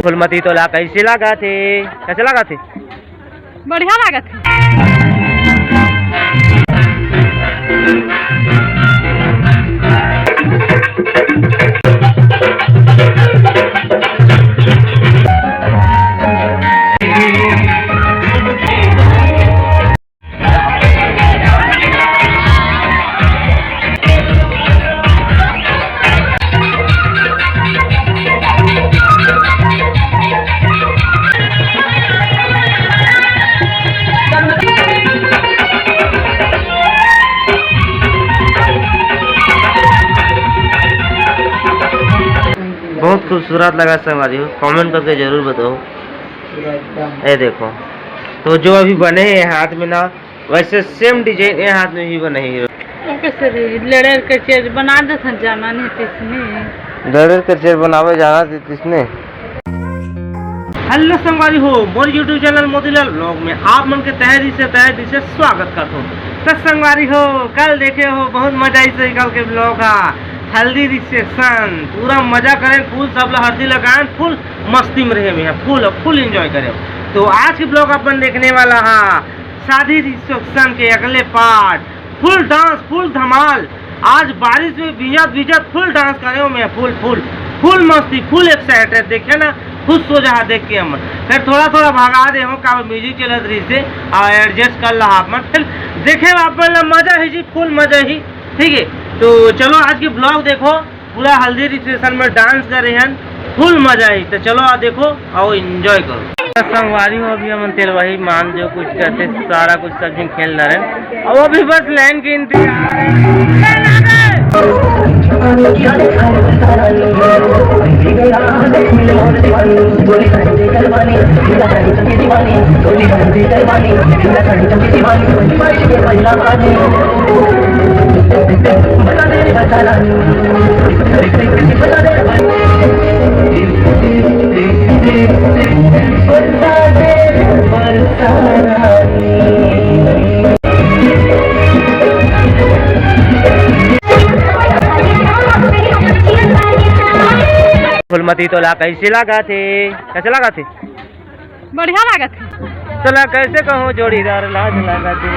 फुलमती तोला कैसे लगा थे? कैसे लगा थे? बढ़िया लगा थे। बहुत खूबसूरत लगा संगवारी हो, कमेंट करके जरूर बताओ। ये देखो तो जो अभी बने हैं हाथ में ना, वैसे सेम डिजाइन ये हाथ में भी बने हैं। लड़र का चेयर बना दे जाना नहीं किसने, लड़र का चेयर बनावे जाना थी किसने। हेलो संगवारी हो, मोर यूट्यूब चैनल मोतीलाल ब्लॉग में आप मन के तहे दिल से स्वागत करता हूँ। तो संगवारी हो, कल देखे हो बहुत मजा आई से कल के ब्लॉग का हल्दी रिसेप्शन, पूरा मजा करें, फुल सब लोग हल्दी लगाएं, फुल मस्ती में रहे हैं, फुल एंजॉय करें। तो आज की ब्लॉग अपन देखने वाला है शादी रिसेप्शन के अगले पार्ट, फुल डांस, फुल धमाल। आज बारिश में भीजत फुल डांस करे मैं, फुल मस्ती, फुल एक्साइटेड। देखे ना, खुश हो जा देख के हम। फिर थोड़ा भगा दे हो का म्यूजिक चलत रही से एडजस्ट कर रहा अपन, फिर देखे अपन मजा है जी, फुल मजा ही। ठीक है, तो चलो आज की ब्लॉग देखो, पूरा हल्दी रिसेप्शन में डांस कर रहे हैं, फुल मजा आई। तो चलो आ देखो और एंजॉय करो। संगवारी हो, अभी हम तेल वही मान जो कुछ करते सारा कुछ सब्जी खेल रहे हैं, और अभी बस लाइन के इंतजार फुलमती तोला कैसे लगा थे? कैसे लगा थे? बढ़िया लगा थे। तोला कैसे कहूँ जोड़ीदार लाज लगा थे।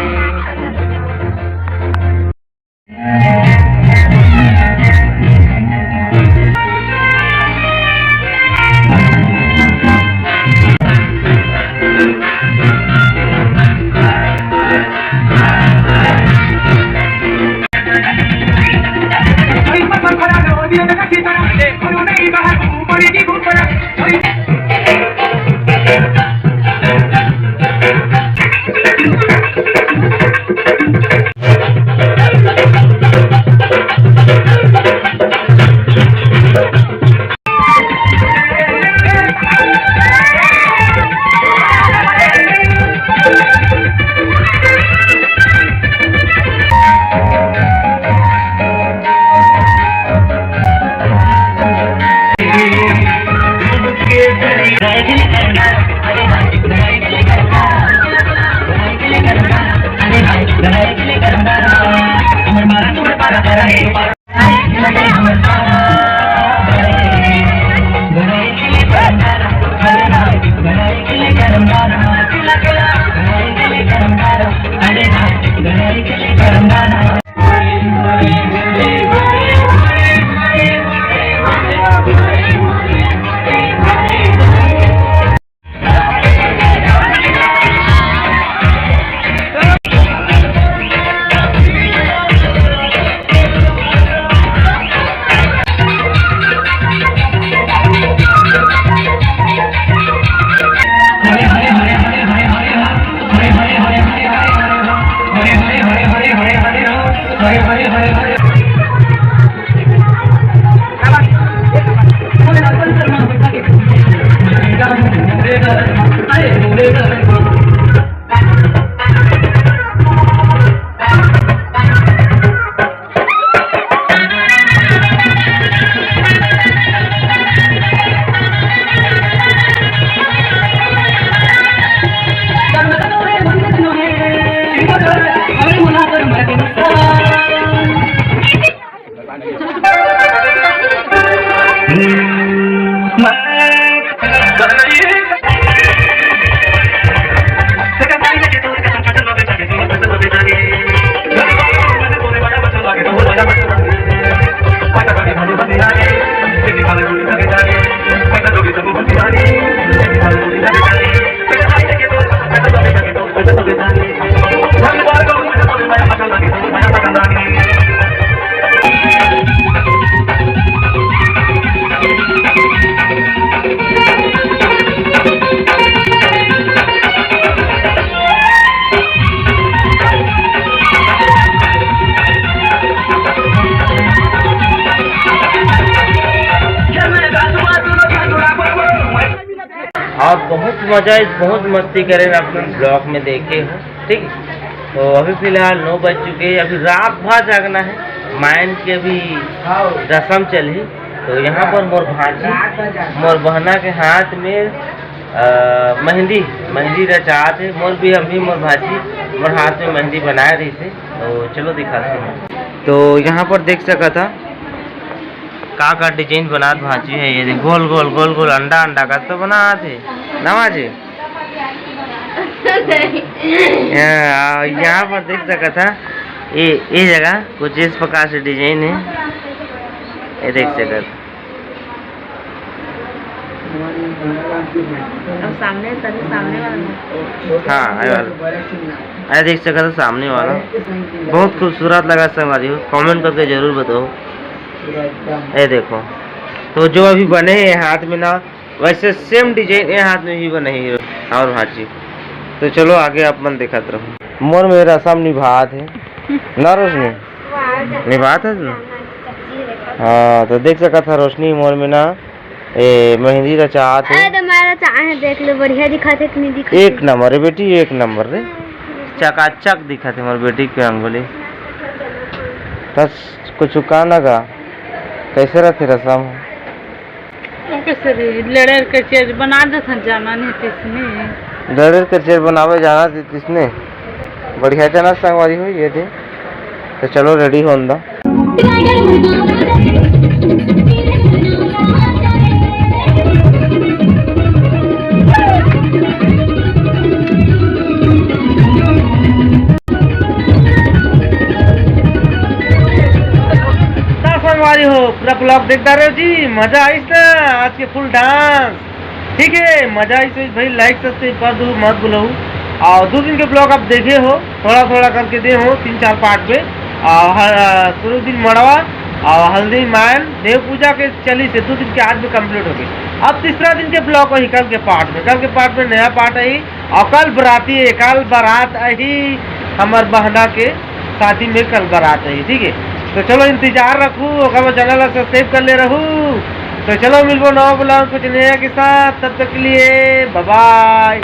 मजा बहुत मस्ती करें अपने ब्लॉग में देखे हो। ठीक है, तो अभी फिलहाल 9 बज चुके हैं, अभी रात भर जागना है। माइंड की अभी रस्म चली, तो यहाँ पर मोर भांजी मोर बहना के हाथ में मेहंदी रचात है। मोर भी अभी मोर भांजी मोर हाथ में मेहंदी बनाए रही थे, तो चलो दिखाते हैं। तो यहाँ पर देख सका था का डिजाइन बनात भांजी है। ये गोल गोल गोल गोल अंडा अंडा का तो बना थे नवाजे। यहाँ पर देख सका था ये जगह कुछ इस प्रकार से डिजाइन है, ये देख सका था। सामने वाला हाँ अरे देख सका था सामने वाला बहुत खूबसूरत लगा। संगवारी हो कमेंट करके जरूर बताओ। ये देखो, तो जो अभी बने हैं हाथ में ना, वैसे सेम डिजाइन ये हाथ में भी बने हैं और भाजी। तो चलो आगे आप मन दिखाते रहो। मोर में रसम निभात है ना रोशनी, निभात है तू। हाँ तो देख सका था रोशनी मोर में ना मेहंदी रचात है। देख लो बढ़िया दिखाते कि नहीं दिखाते। एक नंबर है बेटी, एक नंबर रे, चकाचक दिखाते मोर बेटी के अंगुली। बस कुछ का लगा कैसे रहते रसम कैसे लड़े के चीज बना देते जाना नहीं किसने। लड़े के चीज बनावे जाना थी किसने, बढ़िया जाना संगवारी हुई ये थे। तो चलो रेडी हो अंदा। हो पूरा ब्लॉग देखता रहो जी, मजा आई ना आज के फुल डांस। ठीक है, मजा आई तो भाई लाइक सब्सक्राइब कर दो, मत भूलो। और 2 दिन के ब्लॉग आप देखे हो, थोड़ा थोड़ा करके दे हो 3-4 पार्ट पे। शुरू दिन मड़वा और हल्दी मायन देव पूजा के चली से 2 दिन के आज में कंप्लीट हो गई। अब तीसरा दिन के ब्लॉग वही कल के पार्ट में नया पार्ट आई। और कल बराती है, कल बारात आई हमार बहना के शादी में, कल बारात आई। ठीक है, तो चलो इंतजार रखू, अगर चैनल सब्सक्राइब कर ले रहू। तो चलो मिलबो नवा ब्लॉग कुछ नया के साथ, तब तक के लिए बाय बाय।